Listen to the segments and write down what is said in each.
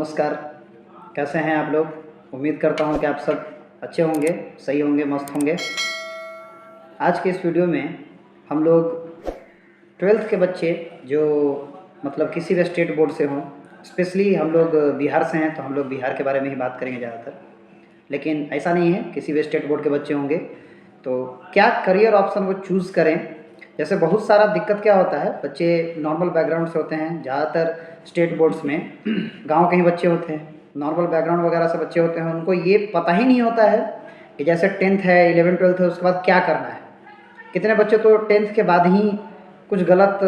नमस्कार। कैसे हैं आप लोग? उम्मीद करता हूं कि आप सब अच्छे होंगे, सही होंगे, मस्त होंगे। आज के इस वीडियो में हम लोग 12th के बच्चे जो मतलब किसी भी स्टेट बोर्ड से हों, स्पेशली हम लोग बिहार से हैं तो हम लोग बिहार के बारे में ही बात करेंगे ज़्यादातर। लेकिन ऐसा नहीं है, किसी भी स्टेट बोर्ड के बच्चे होंगे तो क्या करियर ऑप्शन वो चूज़ करें। जैसे बहुत सारा दिक्कत क्या होता है, बच्चे नॉर्मल बैकग्राउंड से होते हैं, ज़्यादातर स्टेट बोर्ड्स में गांव के ही बच्चे होते हैं, नॉर्मल बैकग्राउंड वगैरह से बच्चे होते हैं। उनको ये पता ही नहीं होता है कि जैसे 10th है, 11th 12th है, उसके बाद क्या करना है। कितने बच्चे तो 10th के बाद ही कुछ गलत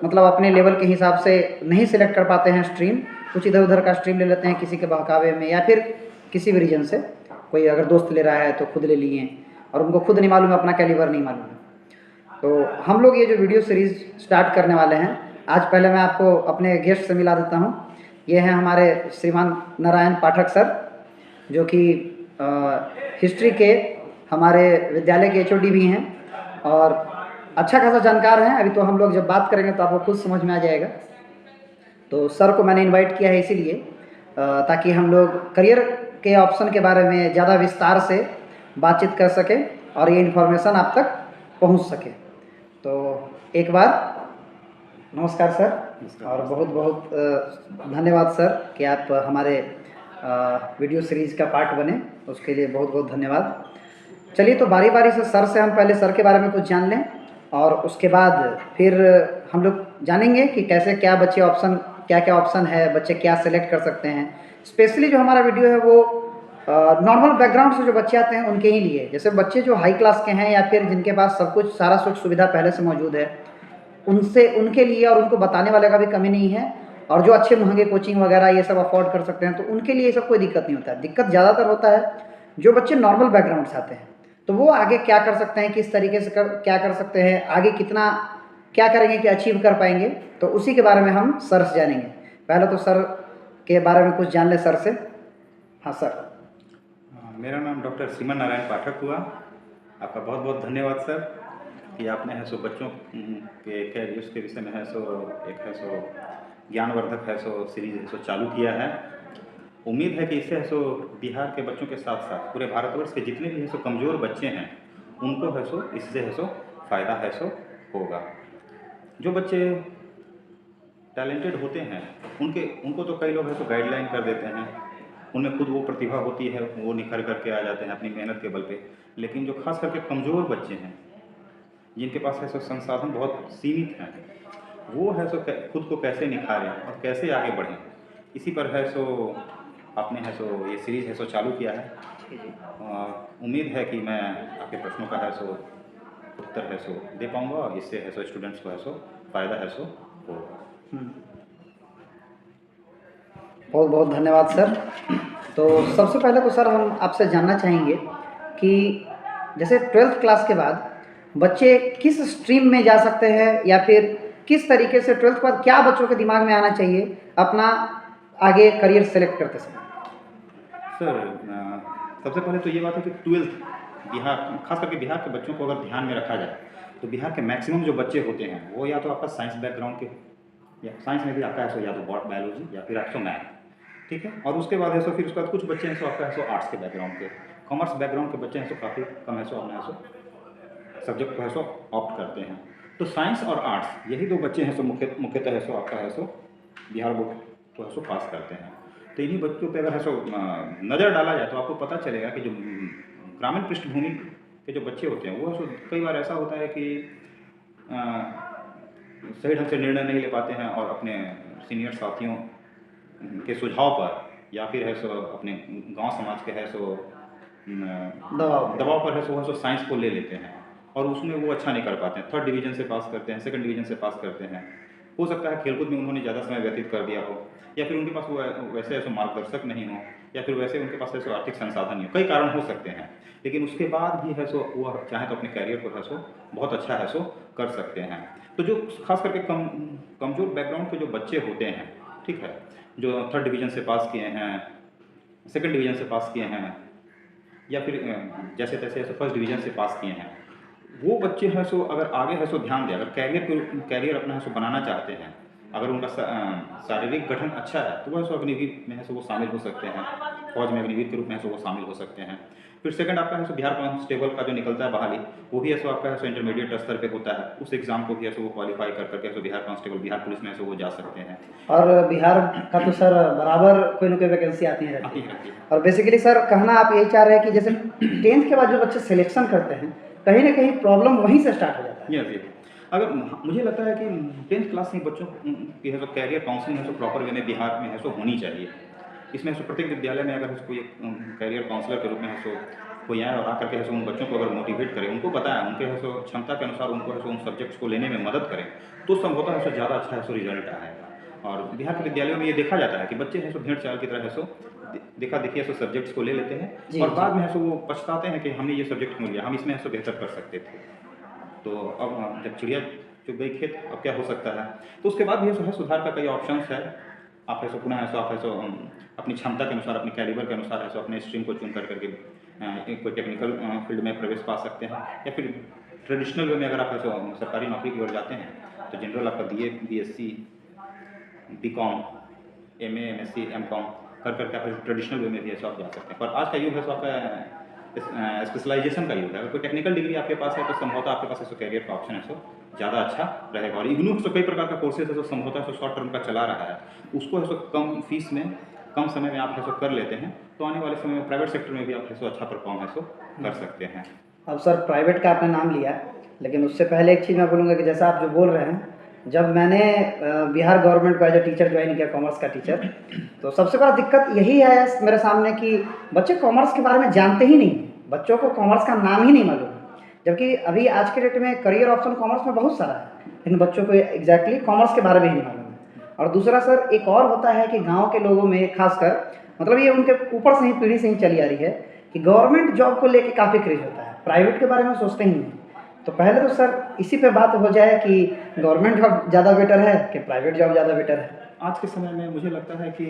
मतलब अपने लेवल के हिसाब से नहीं सिलेक्ट कर पाते हैं स्ट्रीम, कुछ इधर उधर का स्ट्रीम ले लेते हैं किसी के बहकावे में, या फिर किसी भी रीजन से कोई अगर दोस्त ले रहा है तो खुद ले लिए और उनको खुद नहीं मालूम है, अपना कैलिबर नहीं मालूम है। तो हम लोग ये जो वीडियो सीरीज़ स्टार्ट करने वाले हैं, आज पहले मैं आपको अपने गेस्ट से मिला देता हूँ। ये हैं हमारे श्रीमान नारायण पाठक सर, जो कि हिस्ट्री के हमारे विद्यालय के एचओडी भी हैं और अच्छा खासा जानकार हैं। अभी तो हम लोग जब बात करेंगे तो आपको खुद समझ में आ जाएगा। तो सर को मैंने इनवाइट किया है इसीलिए ताकि हम लोग करियर के ऑप्शन के बारे में ज़्यादा विस्तार से बातचीत कर सकें और ये इन्फॉर्मेशन आप तक पहुंच सके। तो एक बार नमस्कार सर, और बहुत बहुत धन्यवाद सर कि आप हमारे वीडियो सीरीज़ का पार्ट बने, उसके लिए बहुत बहुत धन्यवाद। चलिए तो बारी बारी से सर से हम पहले सर के बारे में कुछ जान लें और उसके बाद फिर हम लोग जानेंगे कि कैसे क्या बच्चे ऑप्शन, क्या क्या ऑप्शन है, बच्चे क्या सेलेक्ट कर सकते हैं। स्पेशली जो हमारा वीडियो है वो नॉर्मल बैकग्राउंड से जो बच्चे आते हैं उनके ही लिए, जैसे बच्चे जो हाई क्लास के हैं या फिर जिनके पास सब कुछ सारा सुख सुविधा पहले से मौजूद है, उनसे उनके लिए, और उनको बताने वाले का भी कमी नहीं है, और जो अच्छे महंगे कोचिंग वगैरह ये सब अफोर्ड कर सकते हैं तो उनके लिए ये सब कोई दिक्कत नहीं होता है। दिक्कत ज़्यादातर होता है जो बच्चे नॉर्मल बैकग्राउंड से आते हैं, तो वो आगे क्या कर सकते हैं, किस तरीके से क्या कर सकते हैं, आगे कितना क्या करेंगे कि अचीव कर पाएंगे, तो उसी के बारे में हम सर से जानेंगे। पहले तो सर के बारे में कुछ जान ले सर से। हाँ सर। मेरा नाम डॉक्टर श्रीमान नारायण पाठक हुआ। आपका बहुत बहुत धन्यवाद सर कि आपने है सो बच्चों के कैरियर्स के विषय में है सो एक है सो ज्ञानवर्धक है सो सीरीज है सो चालू किया है। उम्मीद है कि इससे है सो बिहार के बच्चों के साथ साथ पूरे भारतवर्ष के जितने भी है सो कमज़ोर बच्चे हैं उनको है सो इससे है सो फ़ायदा है सो होगा। जो बच्चे टैलेंटेड होते हैं उनको तो कई लोग है सो गाइडलाइन कर देते हैं, उनमें खुद वो प्रतिभा होती है, वो निखर करके आ जाते हैं अपनी मेहनत के बल पे। लेकिन जो खास करके कमज़ोर बच्चे हैं जिनके पास है सो संसाधन बहुत सीमित हैं, वो है सो खुद को कैसे निखारें और कैसे आगे बढ़ें, इसी पर है सो आपने है सो ये सीरीज़ है सो चालू किया है। उम्मीद है कि मैं आपके प्रश्नों का है सो उत्तर है सो दे पाऊँगा और इससे है सो स्टूडेंट्स को है सो फ़ायदा है सो होगा। बहुत बहुत धन्यवाद सर। तो सबसे पहले तो सर हम आपसे जानना चाहेंगे कि जैसे 12th क्लास के बाद बच्चे किस स्ट्रीम में जा सकते हैं, या फिर किस तरीके से 12th के बाद क्या बच्चों के दिमाग में आना चाहिए अपना आगे करियर सेलेक्ट करते समय। सर सबसे पहले तो ये बात है कि 12th बिहार, खास करके बिहार के बच्चों को अगर ध्यान में रखा जाए तो बिहार के मैक्सिमम जो बच्चे होते हैं वो या तो आपका साइंस बैकग्राउंड के, या साइंस में भी आपका है सो या तो बायोलॉजी या फिर आपको मैथ, ठीक है। और उसके बाद है सो फिर उसके बाद कुछ बच्चे हैं सो आपका है सो आर्ट्स के बैकग्राउंड के, कॉमर्स बैकग्राउंड के बच्चे हैं सो काफ़ी कम है सो अपना है सो सब्जेक्ट को है सो ऑप्ट करते हैं। तो साइंस और आर्ट्स यही दो बच्चे हैं सो मुख्यतः है सो आपका है सो बिहार बोर्ड को है सो पास करते हैं। तो इन्हीं बच्चों पे अगर है सो नज़र डाला जाए तो आपको पता चलेगा कि जो ग्रामीण पृष्ठभूमि के जो बच्चे होते हैं वो सो कई बार ऐसा होता है कि सही ढंग से निर्णय नहीं ले पाते हैं और अपने सीनियर साथियों के सुझाव पर या फिर है सो अपने गांव समाज के है सो दबाव पर है सो साइंस को ले लेते हैं और उसमें वो अच्छा नहीं कर पाते हैं। 3rd डिवीज़न से पास करते हैं, 2nd डिवीज़न से पास करते हैं। हो सकता है खेलकूद में उन्होंने ज़्यादा समय व्यतीत कर दिया हो, या फिर उनके पास वो वैसे ऐसे मार्गदर्शक नहीं हो, या फिर वैसे उनके पास ऐसे आर्थिक संसाधन नहीं हो, कई कारण हो सकते हैं। लेकिन उसके बाद भी है सो वो चाहे तो अपने कैरियर को है सो बहुत अच्छा है सो कर सकते हैं। तो जो खास करके कमज़ोर बैकग्राउंड के जो बच्चे होते हैं, ठीक है, जो 3rd डिवीज़न से पास किए हैं, 2nd डिवीज़न से पास किए हैं, या फिर जैसे तैसे 1st डिवीज़न से पास किए हैं, वो बच्चे हैं सो अगर आगे है सो ध्यान दें, अगर कैरियर अपना है सो बनाना चाहते हैं, अगर उनका शारीरिक गठन अच्छा है तो वह अग्निवीर में है सो वो शामिल हो सकते हैं, फौज में अग्निवीर के रूप में है सो वो शामिल हो सकते हैं। फिर सेकंड आपका है सो बिहार कांस्टेबल का जो निकलता है बहाली, वो भी है सो आपका है सो इंटरमीडिएट स्तर पे होता है। उस एग्ज़ाम को भी है सो वो क्वालिफाई कर करके सो बिहार कांस्टेबल, बिहार पुलिस में है सो वो जा सकते हैं। और बिहार का तो सर बराबर कोई ना कोई वैकेंसी आती है रहती है। है। और बेसिकली सर कहना आप यही चाह रहे हैं कि जैसे 10th के बाद जो बच्चे सिलेक्शन करते हैं, कहीं ना कहीं प्रॉब्लम वहीं से स्टार्ट हो जाता है। यस, अगर मुझे लगता है कि 10th क्लास से बच्चों की है सो कैरियर काउंसलिंग है सो प्रॉपर वे में बिहार में है सो होनी चाहिए। इसमें सो प्रत्येक विद्यालय में अगर कोई कैरियर काउंसलर के रूप में है सो कोई आए और आकर के है सो उन बच्चों को अगर मोटिवेट करे, उनको बताएं, उनके है सो क्षमता के अनुसार उनको है सो उन सब्जेक्ट्स को लेने में मदद करें, तो संभवतः है सो ज़्यादा अच्छा है सो रिजल्ट आएगा। और बिहार के विद्यालयों में ये देखा जाता है कि बच्चे हैं सो भेड़ चाल की तरह है सो देखा देखिए सो सब्जेक्ट्स को ले लेते हैं और बाद में है सो वो पछताते हैं कि हमने ये सब्जेक्ट क्यों लिया, हम इसमें है सो बेहतर कर सकते थे। तो अब जब चिड़िया चुग गई खेत, अब क्या हो सकता है। तो उसके बाद भी है सुधार का कई ऑप्शंस है। आप है सो पुनः है सो आप है सो अपनी क्षमता के अनुसार, अपने कैलिबर के अनुसार है सो अपने स्ट्रीम को चुन करके कोई टेक्निकल फील्ड में प्रवेश पा सकते हैं, या फिर ट्रेडिशनल वे में अगर आप है सो सरकारी नौकरी की ओर जाते हैं तो जनरल आपका BA BSc BCom MA MSc MCom कर करके आप ट्रेडिशनल वे में भी है सो आप जा सकते हैं। पर आज का युग है सो आपका स्पेशलाइजेशन का युग है। अगर कोई टेक्निकल डिग्री आपके पास है तो संभवतः आपके पास ऐसा कैरियर का ऑप्शन है सो ज़्यादा अच्छा रहेगा। और इग्नू तो कई प्रकार का कोर्सेज है जो संभवतः सो शॉर्ट टर्म का चला रहा है, उसको है सो कम फीस में कम समय में आप है सो कर लेते हैं, तो आने वाले समय में प्राइवेट सेक्टर में भी आप है सो अच्छा परफॉर्म है सो कर सकते हैं। अब सर प्राइवेट का आपने नाम लिया, लेकिन उससे पहले एक चीज़ मैं बोलूँगा कि जैसा आप जो बोल रहे हैं, जब मैंने बिहार गवर्नमेंट का जो टीचर ज्वाइन किया, कॉमर्स का टीचर, तो सबसे बड़ा दिक्कत यही है मेरे सामने कि बच्चे कॉमर्स के बारे में जानते ही नहीं, बच्चों को कॉमर्स का नाम ही नहीं मालूम। जबकि अभी आज के डेट में करियर ऑप्शन कॉमर्स में बहुत सारा है, लेकिन बच्चों को एग्जैक्टली कॉमर्स के बारे में ही नहीं मालूम है। और दूसरा सर एक और होता है कि गाँव के लोगों में खासकर, मतलब ये उनके ऊपर से ही पीढ़ी से ही चली आ रही है कि गवर्नमेंट जॉब को लेके काफ़ी क्रेज होता है, प्राइवेट के बारे में सोचते ही नहीं। तो पहले तो सर इसी पे बात हो जाए कि गवर्नमेंट जॉब ज़्यादा बेटर है कि प्राइवेट जॉब ज़्यादा बेटर है। आज के समय में मुझे लगता है कि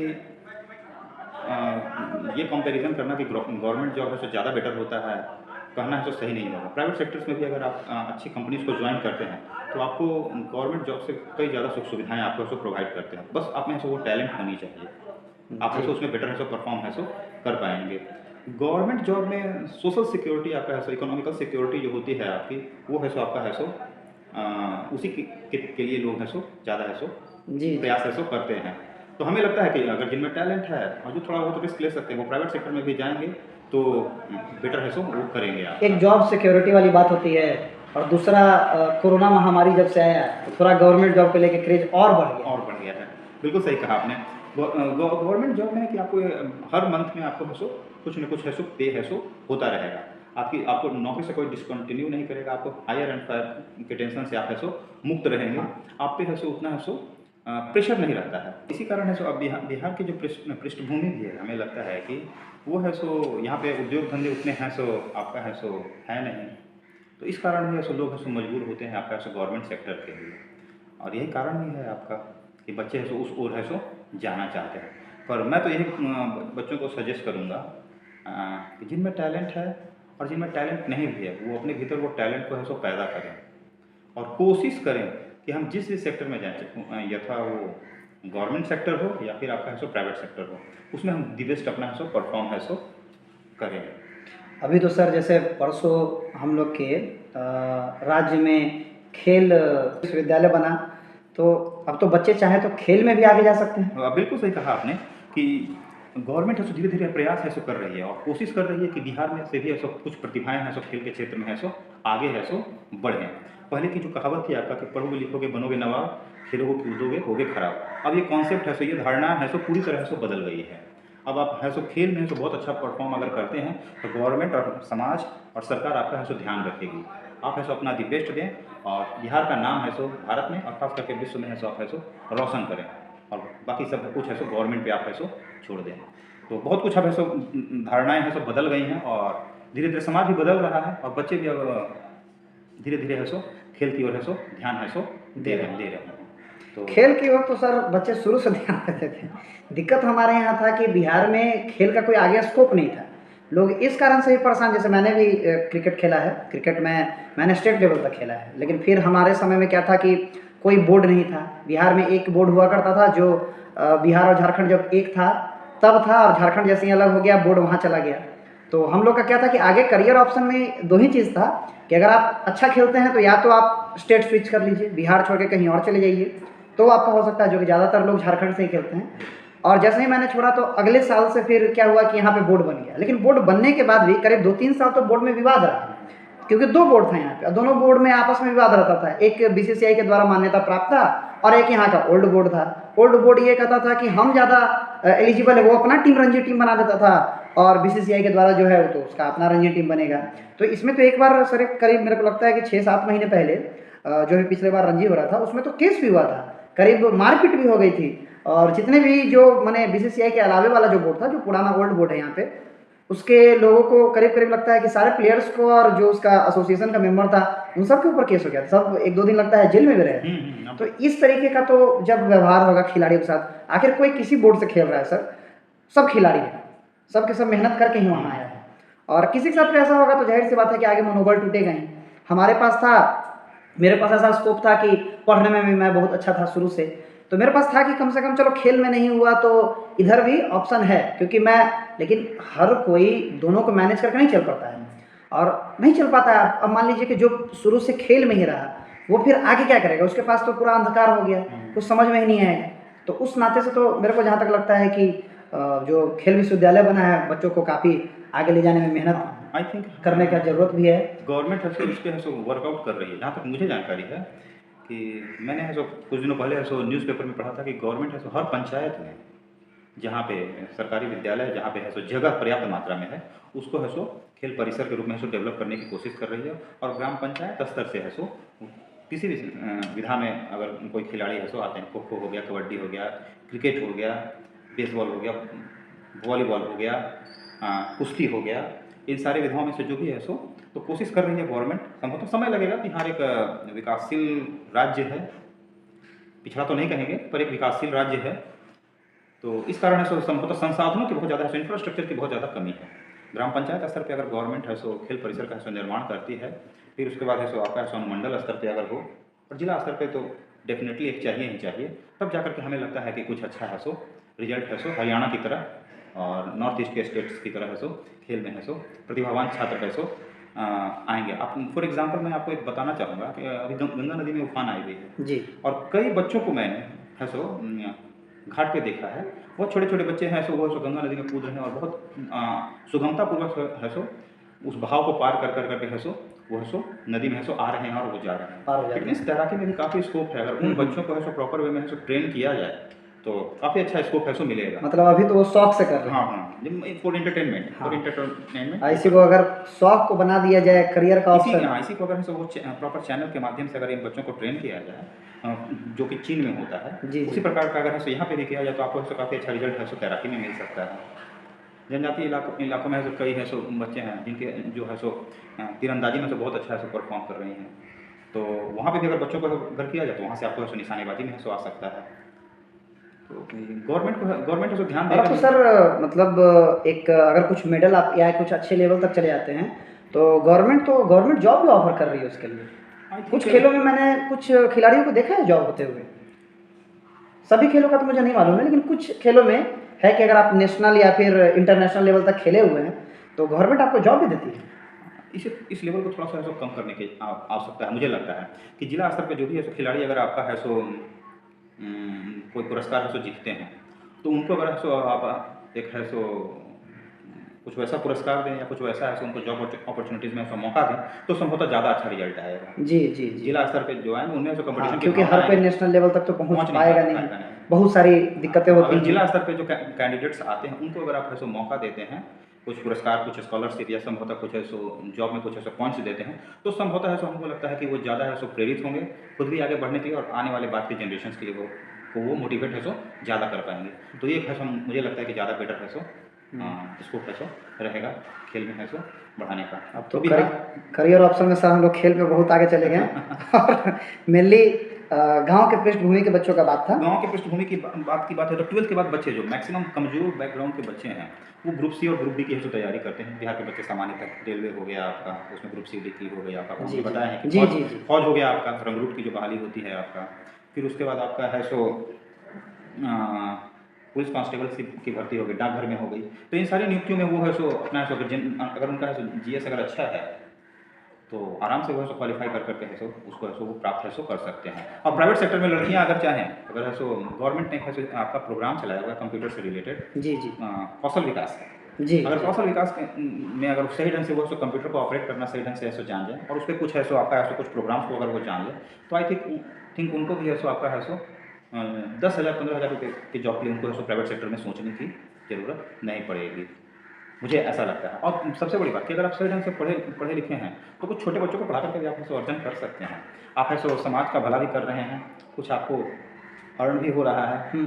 ये कंपैरिजन करना कि गवर्नमेंट जॉब है तो ज़्यादा बेटर होता है, कहना है तो सही नहीं होगा। प्राइवेट सेक्टर्स में भी अगर आप अच्छी कंपनीज को ज्वाइन करते हैं तो आपको गवर्नमेंट जॉब से कई ज़्यादा सुख सुविधाएँ आपको उसको प्रोवाइड करते हैं। बस आप में से वो टैलेंट होनी चाहिए, आप है उसमें बेटर है सो परफॉर्म है सो कर पाएंगे। गवर्नमेंट जॉब में सोशल सिक्योरिटी आपका है सो, इकोनॉमिकल सिक्योरिटी जो होती है आपकी, वो है सो आपका है सो उसी के लिए लोग है सो ज़्यादा है सो जी प्रयास है सो करते हैं। तो हमें लगता है कि अगर जिनमें टैलेंट है और जो थोड़ा बहुत रिस्क ले सकते हैं वो प्राइवेट सेक्टर में भी जाएंगे तो बेटर है सो वो करेंगे आप। एक जॉब सिक्योरिटी वाली बात होती है, और दूसरा कोरोना महामारी जब से आया तो थोड़ा गवर्नमेंट जॉब को लेके क्रेज और बढ़ गया है। बिल्कुल सही कहा आपने। गवर्नमेंट जॉब में है कि आपको हर मंथ में आपको है सो कुछ न कुछ है सो पे है सो होता रहेगा। आपको नौकरी से कोई डिसकंटिन्यू नहीं करेगा, आपको हायर एंड फायर के टेंशन से आप है सो मुक्त रहेंगे, आप पे है सो उतना है सो प्रेशर नहीं रहता है। इसी कारण है सो अब बिहार की जो पृष्ठभूमि भी है, हमें लगता है कि वो है सो यहाँ पे उद्योग धंधे उतने हैं सो आपका है सो है नहीं, तो इस कारण भी है सो लोग है सो मजबूर होते हैं आपका है सो गवर्नमेंट सेक्टर के लिए। और यही कारण भी है आपका कि बच्चे है सो उस ओर है सो जाना चाहते हैं। पर मैं तो यही बच्चों को सजेस्ट करूँगा कि जिनमें टैलेंट है और जिनमें टैलेंट नहीं भी है, वो अपने भीतर वो टैलेंट को है सो पैदा करें और कोशिश करें कि हम जिस भी सेक्टर में जाएँ, यथा वो गवर्नमेंट सेक्टर हो या फिर आपका है सो प्राइवेट सेक्टर हो, उसमें हम दी बेस्ट अपना है सो परफॉर्म है सो करें। अभी तो सर जैसे परसों हम लोग के राज्य में खेल विश्वविद्यालय बना, तो अब तो बच्चे चाहे तो खेल में भी आगे जा सकते हैं। बिल्कुल सही कहा आपने कि गवर्नमेंट है सो धीरे धीरे प्रयास है सो कर रही है और कोशिश कर रही है कि बिहार में से भी है सो कुछ प्रतिभाएं हैं सो खेल के क्षेत्र में है सो आगे है सो बढ़ें। पहले की जो कहावत थी आपका कि पढ़ोगे लिखोगे बनोगे नवाब, खेलोगे कूदोगे होगे खराब, अब ये कॉन्सेप्ट है सो, ये धारणा है सो पूरी तरह से बदल गई है। अब आप है सो खेल में है सो बहुत अच्छा परफॉर्म अगर करते हैं तो गवर्नमेंट और समाज और सरकार आपका है सो ध्यान रखेगी। आप है सो अपना दी बेस्ट दें और बिहार का नाम है सो भारत में और खास करके विश्व में है सो आप है सो रोशन करें, और बाकी सब कुछ है सो गवर्नमेंट पे आप है सो छोड़ दें। तो बहुत कुछ अब है सो धारणाएँ हैं सो बदल गई हैं और धीरे धीरे समाज भी बदल रहा है और बच्चे भी अब धीरे धीरे है सो खेल की ओर है सो ध्यान है सो दे रहे हैं। तो खेल की ओर तो सर बच्चे शुरू से ध्यान देते थे। दिक्कत हमारे यहाँ था कि बिहार में खेल का कोई आगे स्कोप नहीं था, लोग इस कारण से ही परेशान। जैसे मैंने भी क्रिकेट खेला है, क्रिकेट में मैंने स्टेट लेवल तक खेला है, लेकिन फिर हमारे समय में क्या था कि कोई बोर्ड नहीं था। बिहार में एक बोर्ड हुआ करता था जो बिहार और झारखंड जब एक था तब था, और झारखंड जैसे ही अलग हो गया बोर्ड वहाँ चला गया। तो हम लोग का क्या था कि आगे करियर ऑप्शन में दो ही चीज़ था कि अगर आप अच्छा खेलते हैं तो या तो आप स्टेट स्विच कर लीजिए, बिहार छोड़ के कहीं और चले जाइए, तो आपका हो सकता है, जो कि ज़्यादातर लोग झारखंड से ही खेलते हैं। और जैसे ही मैंने छोड़ा तो अगले साल से फिर क्या हुआ कि यहाँ पे बोर्ड बन गया। लेकिन बोर्ड बनने के बाद भी करीब 2-3 साल तो बोर्ड में विवाद रहा, क्योंकि दो बोर्ड था यहाँ पे और दोनों बोर्ड में आपस में विवाद रहता था। एक बीसीसीआई के द्वारा मान्यता प्राप्त था और एक यहाँ का ओल्ड बोर्ड था। ओल्ड बोर्ड ये कहता था कि हम ज़्यादा एलिजिबल है, वो अपना टीम रणजी टीम बना देता था, और बीसीसीआई के द्वारा जो है वो तो उसका अपना रणजी टीम बनेगा। तो इसमें तो एक बार सर करीब मेरे को लगता है कि 6-7 महीने पहले जो भी पिछले बार रणजी हो रहा था उसमें तो केस भी हुआ था, करीब मारपीट भी हो गई थी। और जितने भी जो मैंने बीसीसीआई के अलावे वाला जो बोर्ड था, जो पुराना ओल्ड बोर्ड है यहाँ पे, उसके लोगों को करीब करीब लगता है कि सारे प्लेयर्स को और जो उसका एसोसिएशन का मेंबर था उन सब के ऊपर केस हो गया था। सब 1-2 दिन लगता है जेल में भी रहे। तो इस तरीके का तो जब व्यवहार होगा खिलाड़ियों के साथ, आखिर कोई किसी बोर्ड से खेल रहा है सर, सब खिलाड़ी हैं, सब के सब मेहनत करके ही वहाँ आया है, और किसी के साथ भी ऐसा होगा तो जाहिर सी बात है कि आगे मनोबल टूटेगा ही। हमारे पास था, मेरे पास ऐसा स्कोप था कि पढ़ने में भी मैं बहुत अच्छा था शुरू से, तो मेरे पास था कि कम से कम चलो खेल में नहीं हुआ तो इधर भी ऑप्शन है, क्योंकि मैं, लेकिन हर कोई दोनों को मैनेज करके नहीं चल पाता है, और नहीं चल पाता है। अब मान लीजिए कि जो शुरू से खेल में ही रहा वो फिर आगे क्या करेगा, उसके पास तो पूरा अंधकार हो गया, कुछ समझ में ही नहीं आएगा। तो उस नाते से तो मेरे को जहाँ तक लगता है कि जो खेल विश्वविद्यालय बना है बच्चों को काफ़ी आगे ले जाने में मेहनत आई थिंक करने का ज़रूरत भी है। गवर्नमेंट है सो इस पे है सो वर्कआउट कर रही है। जहाँ तक मुझे जानकारी है कि मैंने है सो कुछ दिनों पहले है सो न्यूज़पेपर में पढ़ा था कि गवर्नमेंट है सो हर पंचायत में जहाँ पे सरकारी विद्यालय जहाँ पे है सो जगह पर्याप्त मात्रा में है, उसको है सो खेल परिसर के रूप में है सो डेवलप करने की कोशिश कर रही है। और ग्राम पंचायत स्तर से है सो किसी भी विधा में अगर कोई खिलाड़ी है सो आते हैं, खो खो हो गया, कबड्डी हो गया, क्रिकेट हो गया, बेसबॉल हो गया, वॉलीबॉल हो गया, कुश्ती हो गया, इन सारी विधाओं में से जो भी है सो तो कोशिश कर रही है गवर्नमेंट। संभवतः समय लगेगा। बिहार एक विकासशील राज्य है, पिछड़ा तो नहीं कहेंगे पर एक विकासशील राज्य है, तो इस कारण है सो संभवतः संसाधनों की बहुत ज़्यादा है, इंफ्रास्ट्रक्चर की बहुत ज़्यादा कमी है। ग्राम पंचायत स्तर पे अगर गवर्नमेंट है सो खेल परिसर का है सो निर्माण करती है, फिर उसके बाद है सो आपका है सो अनुमंडल स्तर पे अगर हो और जिला स्तर पे तो डेफिनेटली एक चाहिए ही चाहिए, तब जाकर के हमें लगता है कि कुछ अच्छा है सो रिजल्ट है सो हरियाणा की तरह और नॉर्थ ईस्ट के स्टेट्स की तरह है सो खेल में है सो प्रतिभावान छात्र है सो आएंगे। आप फॉर एग्जांपल मैं आपको एक बताना चाहूँगा कि अभी गंगा नदी में उफान आई हुई है जी, और कई बच्चों को मैंने है सो घाट पे देखा है। बहुत छोटे छोटे बच्चे हैं सो वो सो गंगा नदी में कूद रहे हैं और बहुत सुगमतापूर्वक है सो उस बहाव को पार कर कर करके है सो वो है सो नदी में है सो आ रहे हैं और वो जा रहे हैं। लेकिन इस तैराकी में भी काफ़ी स्कोप है, अगर उन बच्चों को है सो प्रॉपर वे में है सो ट्रेन किया जाए तो काफ़ी अच्छा स्कोप है सो मिलेगा। मतलब अभी तो वो शौक से कर रहे हैं। हाँ हाँ, फॉर एंटरटेनमेंट, फॉर एंटरटेनमेंट इसी को अगर शौक को बना दिया जाए करियर का ऑप्शन, इसी को अगर है सो वो प्रॉपर चैनल के माध्यम से अगर इन बच्चों को ट्रेन किया जाए, जो कि चीन में होता है, जी, उसी प्रकार का अगर है सो यहाँ पे भी किया जाए तो आपको है सो काफ़ी अच्छा रिजल्ट है सो तैराकी में मिल सकता है। जनजातीय इलाकों में है सो कई है सो बच्चे हैं जिनके जो है सो तीरंदाजी में से बहुत अच्छा है सो परफॉर्म कर रहे हैं, तो वहाँ पे भी अगर बच्चों को अगर किया जाए तो वहाँ से आपको है सो निशानेबाजी में है सो आ सकता है। तो गवर्नमेंट को ध्यान और देगा। तो सर मतलब एक अगर कुछ मेडल आप या कुछ अच्छे लेवल तक चले जाते हैं तो गवर्नमेंट जॉब भी ऑफर कर रही है उसके लिए। कुछ खेलों में मैंने कुछ खिलाड़ियों को देखा है जॉब होते हुए, सभी खेलों का तो मुझे नहीं मालूम है, लेकिन कुछ खेलों में है कि अगर आप नेशनल या फिर इंटरनेशनल लेवल तक खेले हुए हैं तो गवर्नमेंट आपको जॉब भी देती है। इस लेवल को थोड़ा सा है सो कम करने की आवश्यकता है। मुझे लगता है कि जिला स्तर पे जो भी है सो खिलाड़ी अगर आपका है सो कोई पुरस्कार है सो जीतते हैं तो उनको अगर है सो आप एक है सो कुछ वैसा पुरस्कार दें या कुछ वैसा है सो उनको जॉब अपॉर्चुनिटीज़ में ऐसा मौका दें तो संभवतः ज़्यादा अच्छा रिजल्ट आएगा। जी जी जी, जिला स्तर पे जो है उनमें सो कंपटीशन क्योंकि हर कोई नेशनल लेवल तक तो पहुंच पाएगा नहीं, बहुत सारी दिक्कतें होती हैं। जिला स्तर पे जो कैंडिडेट्स आते हैं उनको अगर आप है सो मौका देते हैं, कुछ पुरस्कार, कुछ स्कॉलरशिप या संभवतः कुछ है सो जॉब में कुछ ऐसे पॉइंट्स देते हैं तो संभवतः है सो हमको लगता है कि वो ज़्यादा है सो प्रेरित होंगे खुद भी आगे बढ़ने के लिए और आने वाले बाद के जनरेशन के लिए वो मोटिवेट है सो ज़्यादा कर पाएंगे। तो ये है सो मुझे लगता है कि ज़्यादा बेटर है सो स्कोप है सो रहेगा खेल में है सो बढ़ाने का। अब तो करियर ऑप्शन में सर हम लोग खेल पे बहुत आगे चले गए और मेनली गांव के पृष्ठभूमि के बच्चों का बात था। गांव के पृष्ठभूमि की बात है तो 12th के बाद बच्चे जो मैक्सिमम कमजोर बैकग्राउंड के बच्चे हैं वो ग्रुप सी और ग्रुप डी की जो तैयारी करते हैं। बिहार के बच्चे सामान्यतः रेलवे हो गया आपका, उसमें ग्रुप सी डी हो गया आपका, जी हमने बताया है कि जी फौज जी जी फौज हो गया आपका, रंगरूट की जो बहाली होती है आपका, फिर उसके बाद आपका है सो पुलिस कांस्टेबल की भर्ती हो गई, डाकघर में हो गई। तो इन सारी नियुक्तियों में वो है सो अपना है सो अगर उनका है सो जीएस अगर अच्छा है तो आराम से वो है सो क्वालिफाई कर करके है सो उसको है सो वो प्राप्त है सो कर सकते हैं। और प्राइवेट सेक्टर में लड़कियां अगर चाहें, अगर है सो गवर्नमेंट ने है सो आपका प्रोग्राम चलाया हुआ है कंप्यूटर से रिलेटेड जी जी कौशल विकास है। जी अगर जी कौशल विकास में अगर सही ढंग से वो सो कंप्यूटर को ऑपरेट करना सही ढंग से ऐसे जान जाए और उस पर कुछ है सो आपका ऐसे कुछ प्रोग्राम्स को अगर वो जान ले तो आई थिंक उनको भी है सो आपका है सो 10,000 15,000 रुपये की जॉब के लिए उनको है सो प्राइवेट सेक्टर में सोचने की ज़रूरत नहीं पड़ेगी, मुझे ऐसा लगता है। और सबसे बड़ी बात कि अगर आप सही ढंग से पढ़े लिखे हैं तो कुछ छोटे बच्चों को पढ़ा करके भी आप ऐसे अर्जन कर सकते हैं। आप ऐसे समाज का भला भी कर रहे हैं, कुछ आपको अर्न भी हो रहा है।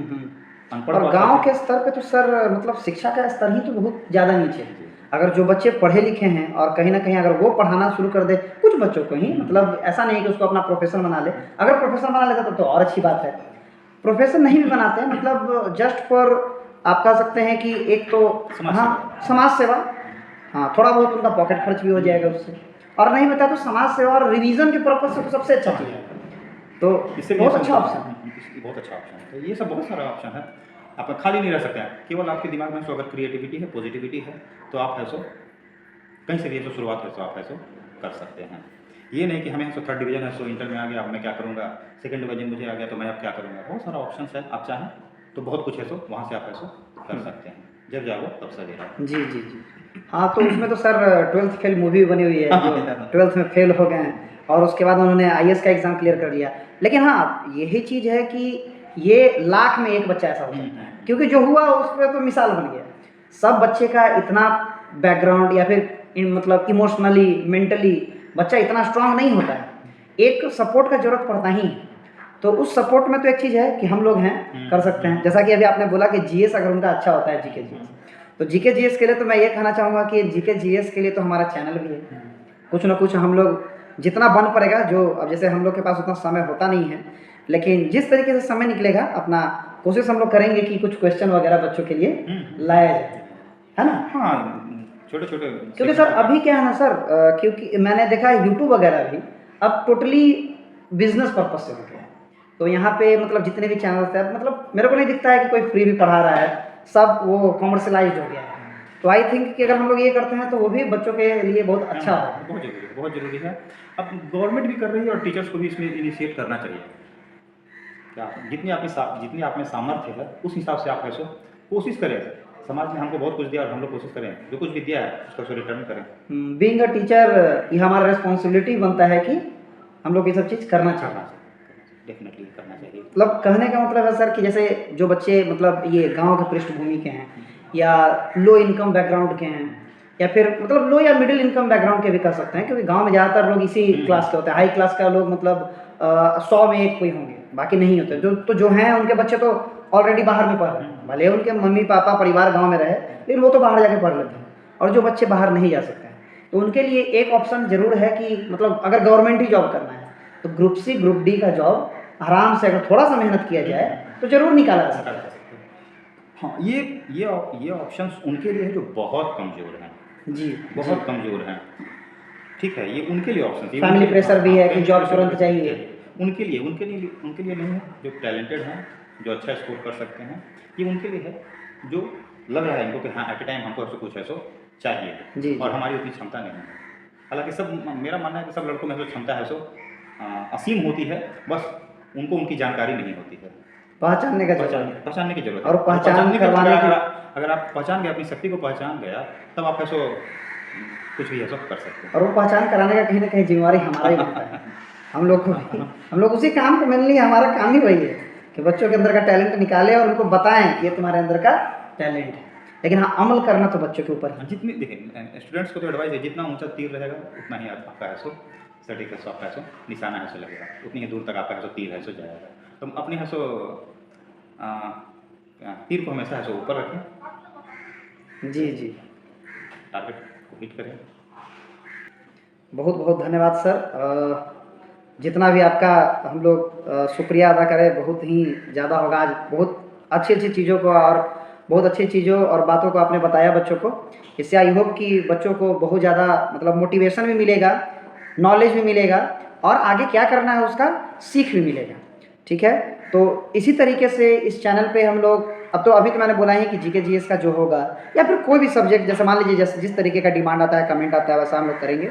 अनपढ़ और बात गांव है के स्तर पे तो सर मतलब शिक्षा का स्तर ही तो बहुत ज़्यादा नीचे है। अगर जो बच्चे पढ़े लिखे हैं और कहीं ना कहीं अगर वो पढ़ाना शुरू कर दे कुछ बच्चों को ही, मतलब ऐसा नहीं है कि उसको अपना प्रोफेशन बना ले, अगर प्रोफेशन बना लेता तो और अच्छी बात है। प्रोफेशन नहीं भी बनाते हैं, मतलब जस्ट फॉर आप कह सकते हैं कि एक तो समाज हाँ सेवा। समाज सेवा, हाँ थोड़ा बहुत उनका पॉकेट खर्च भी हो जाएगा उससे, और नहीं बता तो समाज सेवा और रिवीजन के पर्पज से तो सबसे अच्छा चीज़ है। तो इससे भी बहुत ऐसा अच्छा ऑप्शन है। बहुत अच्छा ऑप्शन है। तो ये सब बहुत सारा ऑप्शन है, आप खाली नहीं रह सकते हैं। केवल आपके दिमाग में सो अगर क्रिएटिविटी है, पॉजिटिविटी है तो आप है सो कहीं से भी है सो शुरुआत है सो आप है सो कर सकते हैं। ये नहीं कि हमें सो 3rd डिवीजन है सो इंटर में आ गया अब मैं क्या करूँगा, 2nd डिवीजन मुझे आ गया तो मैं अब क्या करूँगा। बहुत सारा ऑप्शन है, आप चाहें तो बहुत कुछ है सो वहाँ से आप है सो कर सकते हैं। जब जाओ तब सवेरा। जी जी जी हाँ, तो उसमें तो सर 12th फेल मूवी बनी हुई है, जो 12th में फेल हो गए हैं और उसके बाद उन्होंने आईएएस का एग्ज़ाम क्लियर कर लिया। लेकिन हाँ यही चीज़ है कि ये लाख में एक बच्चा ऐसा हो सकता है, क्योंकि जो हुआ उस पर तो मिसाल बन गया। सब बच्चे का इतना बैकग्राउंड या फिर मतलब इमोशनली मेंटली बच्चा इतना स्ट्रांग नहीं होता है, एक सपोर्ट का ज़रूरत पड़ता ही है। तो उस सपोर्ट में तो एक चीज़ है कि हम लोग हैं, कर सकते हैं। जैसा कि अभी आपने बोला कि जीएस अगर उनका अच्छा होता है, जीके जीएस, तो जीके जीएस के लिए तो मैं ये कहना चाहूँगा कि जीके जीएस के लिए तो हमारा चैनल भी है। कुछ ना कुछ हम लोग जितना बन पड़ेगा, जो अब जैसे हम लोग के पास उतना समय होता नहीं है, लेकिन जिस तरीके से समय निकलेगा अपना कोशिश हम लोग करेंगे कि कुछ क्वेश्चन वगैरह बच्चों के लिए लाया जाए, है ना। हाँ छोटे छोटे, क्योंकि सर अभी क्या है ना सर, क्योंकि मैंने देखा है यूट्यूब वगैरह भी अब टोटली बिजनेस पर्पज से हो गया है। तो यहाँ पे मतलब जितने भी चैनल्स हैं, मतलब मेरे को नहीं दिखता है कि कोई फ्री भी पढ़ा रहा है, सब वो कॉमर्शलाइज हो गया है। तो आई थिंक कि अगर हम लोग ये करते हैं तो वो भी बच्चों के लिए बहुत अच्छा होगा। बहुत जरूरी है, बहुत जरूरी है। अब गवर्नमेंट भी कर रही है और टीचर्स को भी इसमें इनिशिएट करना चाहिए। क्या जितनी आप में सामर्थ्य है उस हिसाब से आप ऐसे कोशिश करें। समाज ने हमको बहुत कुछ दिया और हम लोग कोशिश करें जो कुछ भी दिया है उसका उसको रिटर्न करें। बीइंग अ टीचर ये हमारा रिस्पॉन्सिबिलिटी बनता है कि हम लोग ये सब चीज़ करना चाहिए, डेफिनेटली करना चाहिए। मतलब कहने का मतलब है सर कि जैसे जो बच्चे मतलब ये गांव के पृष्ठभूमि के हैं या लो इनकम बैकग्राउंड के हैं या फिर मतलब लो या मिडिल इनकम बैकग्राउंड के भी कर सकते हैं, क्योंकि गांव में ज़्यादातर लोग इसी क्लास के होते हैं। हाई क्लास का लोग मतलब 100 में एक कोई होंगे, बाकी नहीं होते। जो हैं उनके बच्चे तो ऑलरेडी बाहर में पढ़ रहे हैं, भले उनके मम्मी पापा परिवार गाँव में रहे लेकिन वो तो बाहर जाके पढ़ लेते हैं। और जो बच्चे बाहर नहीं जा सकते हैं तो उनके लिए एक ऑप्शन ज़रूर है कि मतलब अगर गवर्नमेंट ही जॉब करना है तो ग्रुप सी ग्रुप डी का जॉब आराम से अगर थोड़ा सा मेहनत किया जाए तो जरूर निकाला जा सकता है। हाँ ये ऑप्शंस उनके लिए है जो बहुत कमज़ोर हैं जी, बहुत कमज़ोर हैं। ठीक है, ये उनके लिए ऑप्शन है। फैमिली प्रेशर भी है कि जॉब तुरंत चाहिए। उनके लिए नहीं है जो टैलेंटेड हैं, जो अच्छा स्कोर कर सकते हैं। ये उनके लिए है जो लग रहा है इनको कि हाँ एट ए टाइम हमको ऐसा कुछ ऐसा चाहिए जी, और हमारी उतनी क्षमता नहीं है। हालांकि सब मेरा मानना है कि सब लड़कों में जो क्षमता है सो असीम होती है, बस उनको उनकी जानकारी नहीं होती है। पहचानने का जरूरत है। पहचानने की जरूरत है और पहचान करवाने की अगर आप पहचान गए, अपनी शक्ति को पहचान गया, तब आप ऐसो कुछ भी ऐसा कर सकते हैं। और वो पहचान कराने का कहीं ना कहीं जिम्मेवारी हमारा ही बनता है। हम लोग उसी काम को मेनली, हमारा काम ही वही है कि बच्चों के अंदर का टैलेंट निकाले और उनको बताएं कि ये तुम्हारे अंदर का टैलेंट है। लेकिन हाँ अमल करना तो बच्चों के ऊपर है। जितनी देखिए स्टूडेंट्स को तो एडवाइस है, जितना ऊंचा तीर रहेगा उतना ही आपका ऐसो सटीक है, आपका ऐसो निशाना ऐसो लगेगा, उतनी ही दूर तक आपका ऐसो तीर ऐसो जाएगा। तो अपने ऐसो तीर को हमेशा ऐसो ऊपर रखें। जी जी, टारगेट को हिट करें। बहुत बहुत धन्यवाद सर। जितना भी आपका हम लोग शुक्रिया अदा करें बहुत ही ज़्यादा होगा। आज बहुत अच्छी अच्छी चीज़ों को और बहुत अच्छी चीज़ों और बातों को आपने बताया बच्चों को। इससे आई होप कि बच्चों को बहुत ज़्यादा मतलब मोटिवेशन भी मिलेगा, नॉलेज भी मिलेगा और आगे क्या करना है उसका सीख भी मिलेगा। ठीक है, तो इसी तरीके से इस चैनल पे हम लोग अब तो अभी तो मैंने बोला ही कि जीके जीएस का जो होगा या फिर कोई भी सब्जेक्ट जैसे मान लीजिए जैसे जिस तरीके का डिमांड आता है, कमेंट आता है, वैसा हम लोग करेंगे।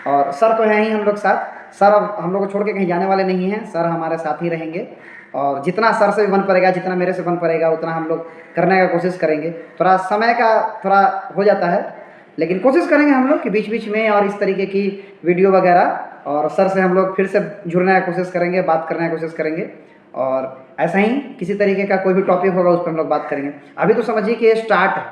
और सर तो हैं ही हम लोग साथ। सर अब हम लोग को छोड़ के कहीं जाने वाले नहीं हैं, सर हमारे साथ ही रहेंगे और जितना सर से भी बन पड़ेगा, जितना मेरे से बन पड़ेगा उतना हम लोग करने का कोशिश करेंगे। थोड़ा समय का थोड़ा हो जाता है लेकिन कोशिश करेंगे हम लोग कि बीच बीच में और इस तरीके की वीडियो वगैरह और सर से हम लोग फिर से जुड़ने की कोशिश करेंगे, बात करने की कोशिश करेंगे और ऐसा ही किसी तरीके का कोई भी टॉपिक होगा उस पर हम लोग बात करेंगे। अभी तो समझिए कि ये स्टार्ट है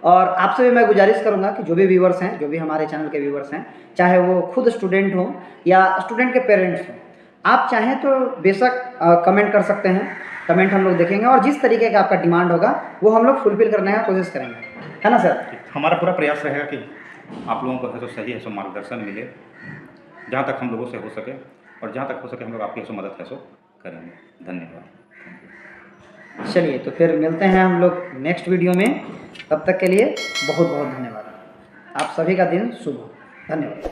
और आपसे भी मैं गुजारिश करूंगा कि जो भी व्यूवर्स हैं, जो भी हमारे चैनल के व्यूवर्स हैं, चाहे वो खुद स्टूडेंट हों या स्टूडेंट के पेरेंट्स हों, आप चाहें तो बेशक कमेंट कर सकते हैं। कमेंट हम लोग देखेंगे और जिस तरीके का आपका डिमांड होगा वो हम लोग फुलफिल करने का कोशिश करेंगे, है ना सर? हमारा पूरा प्रयास रहेगा कि आप लोगों को है तो सही है सो मार्गदर्शन मिले जहाँ तक हम लोगों से हो सके और जहाँ तक हो सके हम लोग आपकी मदद है सो करेंगे। धन्यवाद। चलिए तो फिर मिलते हैं हम लोग नेक्स्ट वीडियो में। तब तक के लिए बहुत बहुत धन्यवाद। आप सभी का दिन शुभ हो। धन्यवाद।